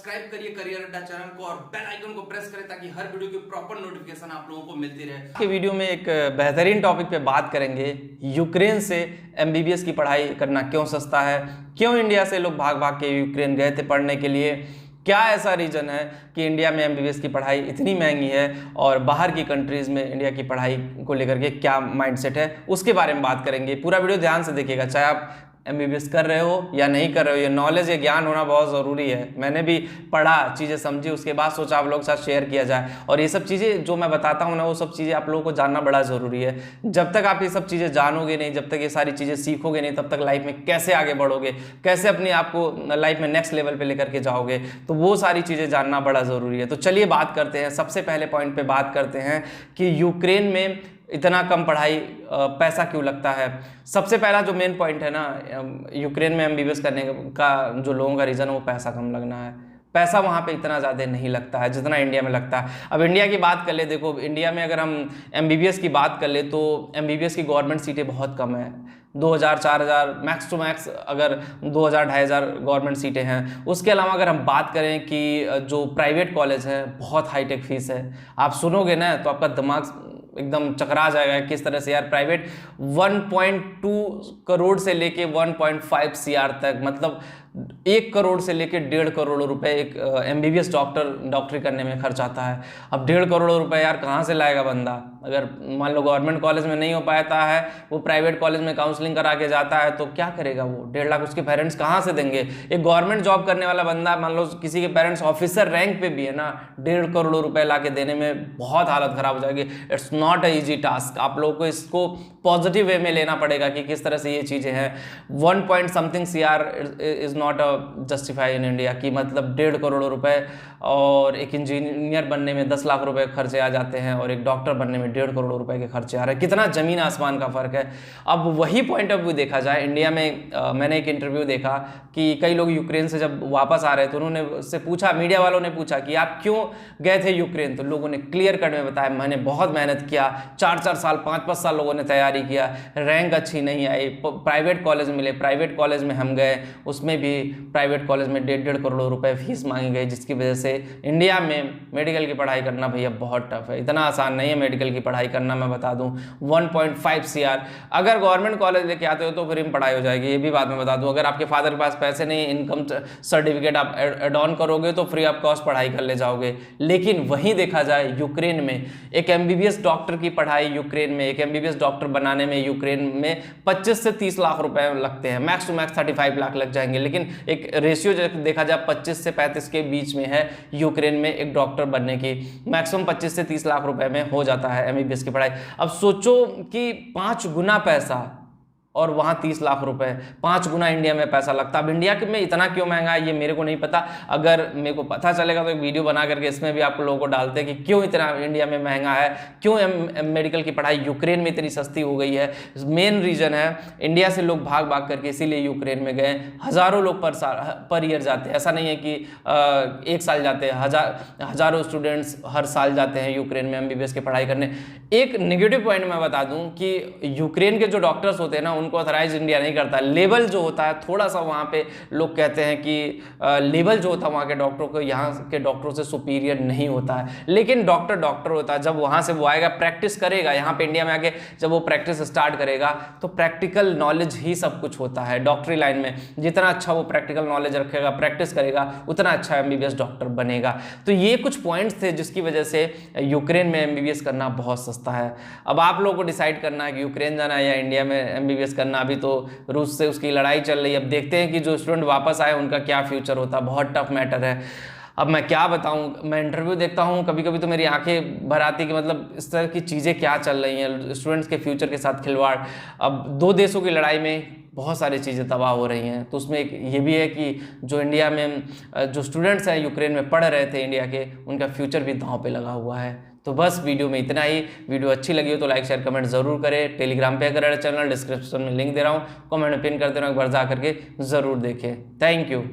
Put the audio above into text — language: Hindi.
सब्सक्राइब करिए करियर अड्डा चैनल को और बेल आइकन को प्रेस करें ताकि हर वीडियो की प्रॉपर नोटिफिकेशन आप लोगों को मिलती रहे। के वीडियो में एक बेहतरीन टॉपिक पे बात करेंगे। यूक्रेन से एमबीबीएस की पढ़ाई करना क्यों सस्ता है, क्यों इंडिया से लोग भाग भाग के यूक्रेन गए थे पढ़ने के लिए, क्या ऐसा रीज़न है कि इंडिया में एमबीबीएस की पढ़ाई इतनी महंगी है और बाहर की कंट्रीज़ में इंडिया की पढ़ाई को लेकर के क्या माइंडसेट है, उसके बारे में बात करेंगे। पूरा वीडियो ध्यान से देखिएगा, चाहे आप एमबीबीएस कर रहे हो या नहीं कर रहे हो। ये नॉलेज, ये ज्ञान होना बहुत ज़रूरी है। मैंने भी पढ़ा, चीज़ें समझी, उसके बाद सोचा आप लोगों के साथ शेयर किया जाए। और ये सब चीज़ें जो मैं बताता हूँ ना, वो सब चीज़ें आप लोगों को जानना बड़ा ज़रूरी है। जब तक आप ये सब चीज़ें जानोगे नहीं, जब तक ये सारी चीज़ें सीखोगे नहीं, तब तक लाइफ में कैसे आगे बढ़ोगे, कैसे अपने आप को लाइफ में नेक्स्ट लेवल पर लेकर के जाओगे, तो वो सारी चीज़ें जानना बड़ा ज़रूरी है। तो चलिए बात करते हैं। सबसे पहले पॉइंट पर बात करते हैं कि यूक्रेन में इतना कम पढ़ाई पैसा क्यों लगता है। सबसे पहला जो मेन पॉइंट है ना, यूक्रेन में एमबीबीएस करने का जो लोगों का रीज़न है वो पैसा कम लगना है। पैसा वहाँ पे इतना ज़्यादा नहीं लगता है जितना इंडिया में लगता है। अब इंडिया की बात कर ले, देखो इंडिया में अगर हम एमबीबीएस की बात कर ले तो एमबीबीएस की गवर्नमेंट सीटें बहुत कम है। 2000 4000 मैक्स टू मैक्स अगर 2000 2500 गवर्नमेंट सीटें हैं। उसके अलावा अगर हम बात करें कि जो प्राइवेट कॉलेज हैं, बहुत हाईटेक फीस है। आप सुनोगे ना तो आपका दिमाग एकदम चकरा जाएगा किस तरह से। यार प्राइवेट 1.2 करोड़ से लेके 1.5 CR तक, मतलब 1 करोड़ से लेके 1.5 करोड़ रुपए एक एमबीबीएस डॉक्टरी करने में खर्च आता है। अब 1.5 करोड़ रुपए यार कहाँ से लाएगा बंदा। अगर मान लो गवर्नमेंट कॉलेज में नहीं हो पाता है, वो प्राइवेट कॉलेज में काउंसलिंग करा के जाता है, तो क्या करेगा वो? 1.5 लाख उसके पेरेंट्स कहाँ से देंगे? एक गवर्नमेंट जॉब करने वाला बंदा, मान लो किसी के पेरेंट्स ऑफिसर रैंक पे भी है ना, 1.5 करोड़ रुपए ला के देने में बहुत हालत खराब हो जाएगी। It's not a easy task. आप लोगों को इसको पॉजिटिव वे में लेना पड़ेगा कि किस तरह से ये चीज़ें हैं। 1 point something CR is not a justify in India की, मतलब 1.5 करोड़ रुपए और एक इंजीनियर बनने में 10 लाख रुपए खर्चे आ जाते हैं और एक डॉक्टर बनने में 1.5 करोड़ रुपए के खर्चे आ रहे हैं। कितना जमीन आसमान का फर्क है। अब वही पॉइंट ऑफ व्यू देखा जाए इंडिया में, मैंने एक इंटरव्यू देखा कि कई लोग यूक्रेन से जब वापस आ रहे थे, उन्होंने उससे पूछा, मीडिया वालों ने पूछा कि आप क्यों गए थे यूक्रेन, तो लोगों ने क्लियर कट में बताया, मैंने बहुत मेहनत किया, 4-4 साल 5-5 साल लोगों ने तैयारी किया, रैंक अच्छी नहीं आई, प्राइवेट कॉलेज मिले, प्राइवेट कॉलेज में हम गए, उसमें भी प्राइवेट कॉलेज में 1.5 करोड़ रुपए फीस मांगी गई, जिसकी वजह से इंडिया में मेडिकल की पढ़ाई करना भैया बहुत टफ है। इतना आसान नहीं है मेडिकल की पढ़ाई करना। मैं बता दूं 1.5 CR अगर गवर्नमेंट कॉलेज लेके आते हो तो फ्री में पढ़ाई हो जाएगी। ये भी बात मैं बता दूं, अगर आपके फादर के पास पैसे नहीं, इनकम सर्टिफिकेट आप एड ऑन करोगे तो फ्री ऑफ कॉस्ट पढ़ाई कर ले जाओगे। लेकिन वहीं देखा जाए यूक्रेन में एक एमबीबीएस डॉक्टर की पढ़ाई, यूक्रेन में एक एमबीबीएस डॉक्टर बनाने में यूक्रेन में 25 से 30 लाख रुपए लगते हैं। मैक्स टू मैक्स 35 लाख लग जाएंगे। लेकिन एक रेशियो देखा जाए 25 से 35 के बीच में है यूक्रेन में एक डॉक्टर बनने की। मैक्सिमम 25 से 30 लाख रुपए में हो जाता है एमबीबीएस की पढ़ाई। अब सोचो कि 5 गुना पैसा और वहाँ 30 लाख रुपए, 5 गुना इंडिया में पैसा लगता है। अब इंडिया में इतना क्यों महंगा है ये मेरे को नहीं पता। अगर मेरे को पता चलेगा तो एक वीडियो बना करके इसमें भी आप लोगों को डालते हैं कि क्यों इतना इंडिया में महंगा है, क्यों मेडिकल की पढ़ाई यूक्रेन में इतनी सस्ती हो गई है। मेन रीज़न है इंडिया से लोग भाग भाग करके इसीलिए यूक्रेन में गए। हज़ारों लोग पर ईयर जाते हैं। ऐसा नहीं है कि एक साल जाते हैं, हज़ारों स्टूडेंट्स हर साल जाते हैं यूक्रेन में एमबीबीएस की पढ़ाई करने। एक नेगेटिव पॉइंट मैं बता दूं कि यूक्रेन के जो डॉक्टर्स होते हैं ना, उनको ऑथराइज इंडिया नहीं करता। लेवल जो होता है थोड़ा सा वहाँ पे लोग कहते हैं कि लेवल जो होता है वहाँ के डॉक्टरों को यहाँ के डॉक्टरों से सुपीरियर नहीं होता है। लेकिन डॉक्टर डॉक्टर होता है। जब वहाँ से वो आएगा, प्रैक्टिस करेगा, यहाँ पे इंडिया में आके जब वो प्रैक्टिस स्टार्ट करेगा तो प्रैक्टिकल नॉलेज ही सब कुछ होता है। डॉक्टरी लाइन में जितना अच्छा वो प्रैक्टिकल नॉलेज रखेगा, प्रैक्टिस करेगा, उतना अच्छा एमबीबीएस डॉक्टर बनेगा। तो ये कुछ पॉइंट्स थे जिसकी वजह से यूक्रेन में एमबीबीएस करना बहुत सस्ता है। अब आप लोगों को डिसाइड करना है कि यूक्रेन जाना है या इंडिया में एमबीबीएस करना। अभी तो रूस से उसकी लड़ाई चल रही है। अब देखते हैं कि जो स्टूडेंट वापस आए उनका क्या फ्यूचर होता है। बहुत टफ मैटर है। अब मैं क्या बताऊं, मैं इंटरव्यू देखता हूं, कभी कभी तो मेरी आंखें भर आती कि मतलब इस तरह की चीज़ें क्या चल रही हैं, स्टूडेंट्स के फ्यूचर के साथ खिलवाड़। अब 2 देशों की लड़ाई में बहुत सारी चीज़ें तबाह हो रही हैं। तो उसमें एक ये भी है कि जो इंडिया में जो स्टूडेंट्स हैं यूक्रेन में पढ़ रहे थे इंडिया के, उनका फ्यूचर भी दांव पे लगा हुआ है। तो बस वीडियो में इतना ही। वीडियो अच्छी लगी हो तो लाइक शेयर कमेंट जरूर करें। टेलीग्राम पे अगर चैनल डिस्क्रिप्शन में लिंक दे रहा हूँ, कमेंट में पिन कर दे रहा हूँ, एक बार जा करके ज़रूर देखें। Thank you.